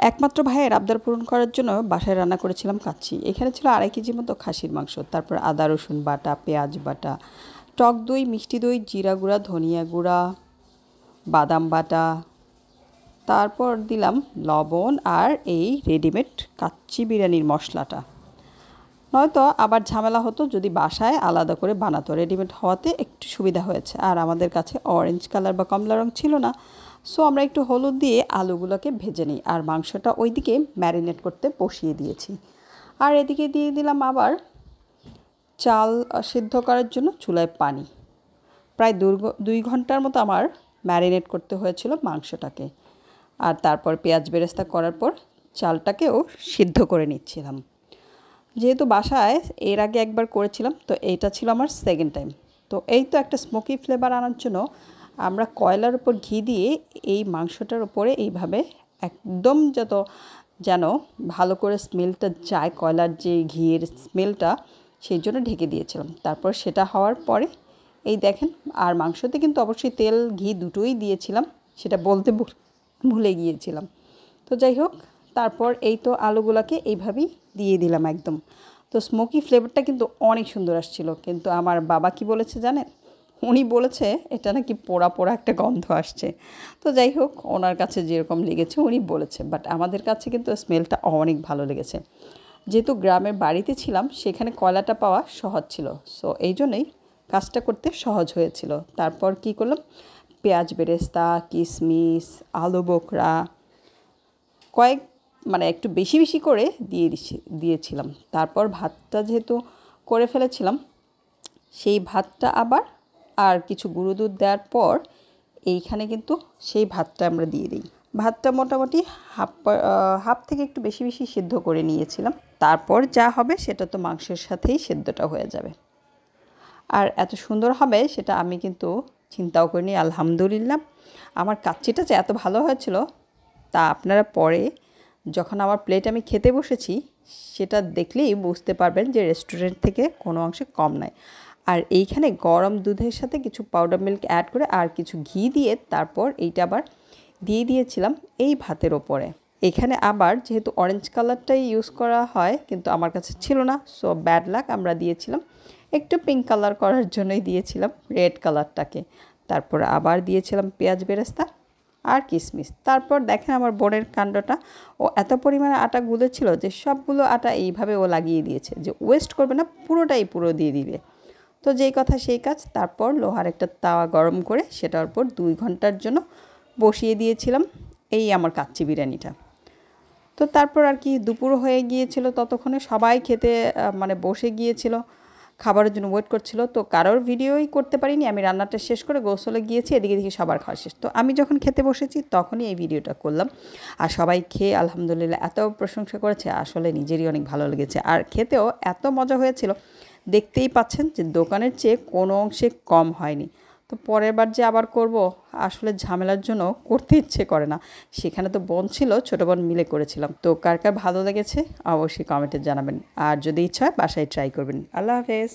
একমাত্র ভাইয়ের আবদার পূরণ করার জন্য বাসায় রান্না করেছিলাম কাচ্চি। এখানে ছিল 2.5 কেজি মতো খাসির মাংস, তারপর আদা রসুন বাটা, পেঁয়াজ বাটা, টক দই, মিষ্টি দই, জিরা গুঁড়া, ধনিয়া গুঁড়া, বাদাম বাটা, তারপর দিলাম লবণ আর এই রেডিমেড কাচ্চি বিরিয়ানির মশলাটা। নয়তো আবার ঝামেলা হতো যদি বাসায় আলাদা করে বানাতো। রেডিমেড হওয়াতে একটু সুবিধা হয়েছে। আর আমাদের কাছে অরেঞ্জ কালার বা কমলা রং ছিল না, সো আমরা একটু হলুদ দিয়ে আলুগুলোকে ভেজে নিই আর মাংসটা ওইদিকে ম্যারিনেট করতে বসিয়ে দিয়েছি। আর এদিকে দিয়ে দিলাম আবার চাল সিদ্ধ করার জন্য চুলায় পানি। প্রায় 2 ঘন্টার মতো আমার ম্যারিনেট করতে হয়েছিল মাংসটাকে। আর তারপর পেঁয়াজ বেরেস্তা করার পর চালটাকেও সিদ্ধ করে নিচ্ছিলাম। যেহেতু বাসায় এর আগে একবার করেছিলাম, তো এইটা ছিল আমার সেকেন্ড টাইম। তো এই তো একটা স্মোকি ফ্লেভার আনার জন্য আমরা কয়লার উপর ঘি দিয়ে এই মাংসটার উপরে এইভাবে একদম যেন ভালো করে স্মেলটা যায়, কয়লার যে ঘিয়ের স্মেলটা, সেই জন্য ঢেকে দিয়েছিলাম। তারপর সেটা হওয়ার পরে এই দেখেন, আর মাংসতে কিন্তু অবশ্যই তেল ঘি দুটোই দিয়েছিলাম, সেটা বলতে ভুলে গিয়েছিলাম। তো যাই হোক, তারপর এই তো আলুগুলোকে এইভাবেই দিয়ে দিলাম একদম। তো স্মোকি ফ্লেভারটা কিন্তু অনেক সুন্দর আসছিল। কিন্তু আমার বাবা কি বলেছে জানেন? উনি বলেছে এটা নাকি পোড়া পোড়া একটা গন্ধ আসছে। তো যাই হোক, ওনার কাছে যেরকম লেগেছে উনি বলেছে, বাট আমাদের কাছে কিন্তু স্মেলটা অনেক ভালো লেগেছে। যেহেতু গ্রামের বাড়িতে ছিলাম, সেখানে কয়লাটা পাওয়া সহজ ছিল, সো এই জন্যই কাজটা করতে সহজ হয়েছিল। তারপর কি করলাম, পেঁয়াজ বেরেস্তা, কিশমিশ, আলু বোখরা একটু বেশি বেশি করে দিয়েছিলাম। তারপর ভাতটা যেহেতু করে ফেলেছিলাম, সেই ভাতটা আবার আর কিছু গুঁড়ো দুধ দেওয়ার পর এইখানে কিন্তু সেই ভাতটা আমরা দিয়ে দিই। ভাতটা মোটামুটি হাফ থেকে একটু বেশি বেশি সিদ্ধ করে নিয়েছিলাম। তারপর যা হবে সেটা তো মাংসের সাথেই সেদ্ধটা হয়ে যাবে। আর এত সুন্দর হবে সেটা আমি কিন্তু চিন্তাও করিনি। আলহামদুলিল্লাহ, আমার কাচ্চিটা যে এত ভালো হয়েছিল তা আপনারা পরে যখন আমার প্লেট আমি খেতে বসেছি সেটা দেখলেই বুঝতে পারবেন যে রেস্টুরেন্ট থেকে কোনো অংশে কম নয়। আর এইখানে গরম দুধের সাথে কিছু পাউডার মিল্ক অ্যাড করে আর কিছু ঘি দিয়ে তারপর এইটা আবার দিয়ে দিয়েছিলাম এই ভাতের ওপরে। এখানে আবার যেহেতু অরেঞ্জ কালারটাই ইউজ করা হয়, কিন্তু আমার কাছে ছিল না, সো ব্যাড লাক, আমরা দিয়েছিলাম একটু পিঙ্ক কালার করার জন্যই দিয়েছিলাম রেড কালারটাকে। তারপর আবার দিয়েছিলাম পেঁয়াজ বেরেস্তা আর কিশমিশ। তারপর দেখেন আমার বোনের কাণ্ডটা, ও এত পরিমাণে আটা গুলেছিল যে সবগুলো আটা এইভাবে ও লাগিয়ে দিয়েছে, যে ওয়েস্ট করবে না, পুরোটাই পুরো দিয়ে দিবে। তো যেই কথা সেই কাজ। তারপর লোহার একটা তাওয়া গরম করে সেটার উপর 2 ঘন্টার জন্য বসিয়ে দিয়েছিলাম এই আমার কাচ্চি বিরিয়ানিটা। তো তারপর আর কি দুপুর হয়ে গিয়েছিল, ততক্ষণে সবাই খেতে বসে গিয়েছিল, খাবারের জন্য ওয়েট করছিল। তো কারোর ভিডিওই করতে পারিনি, আমি রান্নাটা শেষ করে গোসলে গিয়েছি, এদিকে দেখি সবার খাওয়া শেষ। তো আমি যখন খেতে বসেছি তখনই এই ভিডিওটা করলাম। আর সবাই খেয়ে আলহামদুলিল্লাহ এত প্রশংসা করেছে, আসলে নিজেরই অনেক ভালো লেগেছে। আর খেতেও এত মজা হয়েছিল, দেখতেই পাচ্ছেন যে দোকানের চেয়ে কোনো অংশে কম হয়নি। তো পরের বার যে আবার করব, আসলে ঝামেলার জন্য করতে ইচ্ছে করে না। সেখানে তো বোন ছিল, ছোটো বোন মিলে করেছিলাম। তো কার কার ভালো লেগেছে অবশ্যই কমেন্টে জানাবেন। আর যদি ইচ্ছা হয় বাসায় ট্রাই করবেন। আল্লাহ হাফেজ।